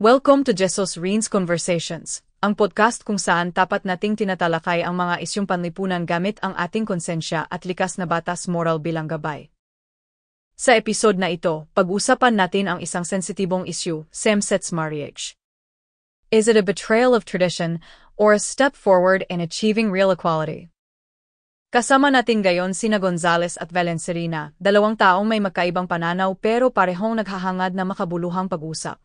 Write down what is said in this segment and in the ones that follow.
Welcome to Jesus Reigns Conversations, ang podcast kung saan tapat nating tinatalakay ang mga isyung panlipunan gamit ang ating konsensya at likas na batas moral bilang gabay. Sa episode na ito, pag-usapan natin ang isang sensitibong issue, same-sex marriage. Is it a betrayal of tradition or a step forward in achieving real equality? Kasama natin gayon sina Gonzales at Valencerina, dalawang taong may magkaibang pananaw pero parehong naghahangad na makabuluhang pag-usap.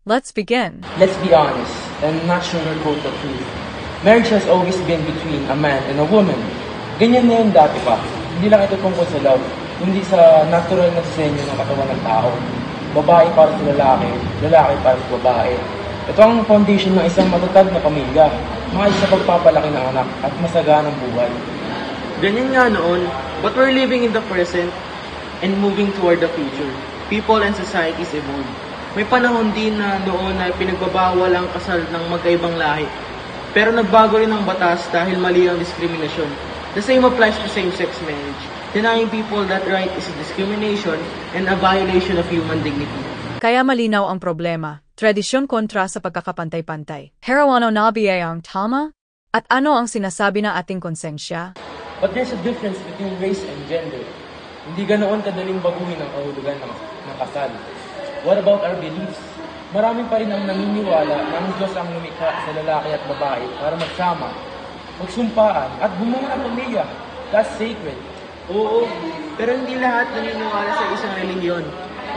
Let's begin. Let's be honest and not sugarcoat the truth. Marriage has always been between a man and a woman. Ganyan na yun dati pa. Hindi lang ito tungkol sa love, kundi sa natural na disenyo ng katawan ng tao. Babae para sa lalaki, lalaki para sa babae. Ito ang foundation ng isang matatag na pamilya, maayos sa pagpapalaki ng anak at masaganang buhay. Ganyan nga noon, but we're living in the present and moving toward the future. People and societies evolve. May panahon din na noon na pinagbabawal ang kasal ng magkaibang lahi. Pero nagbago rin ang batas dahil mali ang diskriminasyon. The same applies to same-sex marriage. Denying people that right is a discrimination and a violation of human dignity. Kaya malinaw ang problema, tradisyon kontra sa pagkakapantay-pantay. Herawan na biyayang tama? At ano ang sinasabi ng ating konsensya? But there's a difference between race and gender. Hindi ganoon kadaling baguhin ang kahulugan ng kasal. What about our beliefs? Marami pa rin ang naniniwala na ang Diyos ang lumikha sa lalaki at babae para magsama, magsumpaan, at bumuo ng pamilya. That's sacred. Oo, pero hindi lahat naniniwala sa isang relihiyon.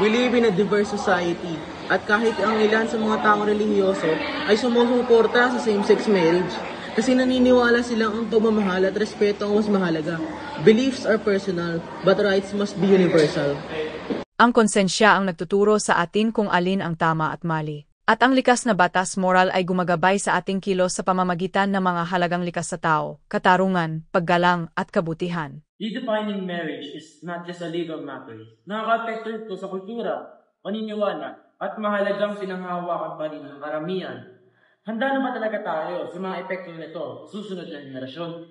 We live in a diverse society. At kahit ang ilan sa mga taong relihiyoso ay sumusuporta sa same-sex marriage. Kasi naniniwala silang ang pagmamahal at respeto ang mas mahalaga. Beliefs are personal, but rights must be universal. Ang konsensya ang nagtuturo sa atin kung alin ang tama at mali. At ang likas na batas moral ay gumagabay sa ating kilos sa pamamagitan ng mga halagang likas sa tao, katarungan, paggalang at kabutihan. Redefining marriage is not just a legal matter. Nakaka-apekto ito sa kultura, paniniwala, at mahalagang pinanghahawakan pa rin ng karamihan. Handa na ba talaga tayo sa mga epekto nito sa susunod na henerasyon?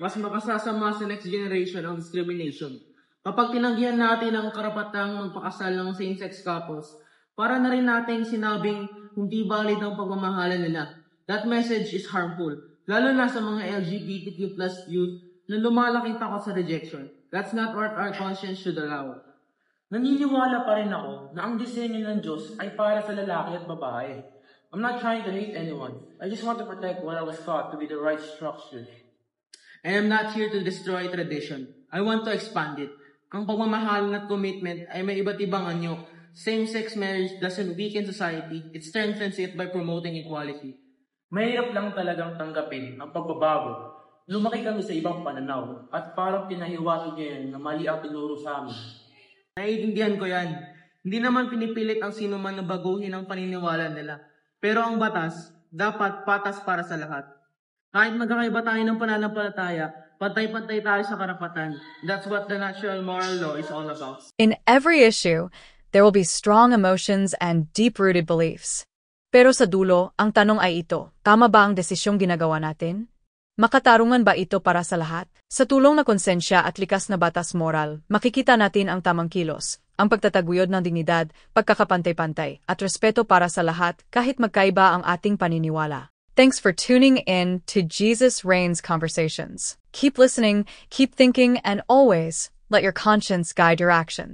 Mas makasasama sa next generation ang discrimination. Kapag tinanggihan natin ang karapatang magpakasal ng same-sex couples, para na rin nating sinabing hindi valid ang pagmamahalan nila. That message is harmful, lalo na sa mga LGBTQ+ youth na lumalaking takot sa rejection. That's not what our conscience should allow. Naniniwala pa rin ako na ang disenyo ng Diyos ay para sa lalaki at babae. I'm not trying to hate anyone. I just want to protect what I was taught to be the right structure. I am not here to destroy tradition. I want to expand it. Ang pagmamahal at commitment ay may iba't ibang anyo. Same-sex marriage doesn't weaken society, it strengthens it by promoting equality. Mahirap lang talagang tanggapin ang pagbabago. Lumaki kami sa ibang pananaw at parang pinahiwatig ngayon na mali ang tinuro sa amin. Naiintindihan ko yan. Hindi naman pinipilit ang sino man na baguhin ang paniniwala nila. Pero ang batas, dapat patas para sa lahat. Kahit magkakaiba tayo ng pananampalataya, pantay-pantay tayo sa karapatan. That's what the natural moral law is all about. In every issue, there will be strong emotions and deep-rooted beliefs. Pero sa dulo, ang tanong ay ito, tama ba ang desisyong ginagawa natin? Makatarungan ba ito para sa lahat? Sa tulong na konsensya at likas na batas moral, makikita natin ang tamang kilos, ang pagtataguyod ng dignidad, pagkakapantay-pantay, at respeto para sa lahat kahit magkaiba ang ating paniniwala. Thanks for tuning in to Jesus Reigns Conversations. Keep listening, keep thinking, and always let your conscience guide your actions.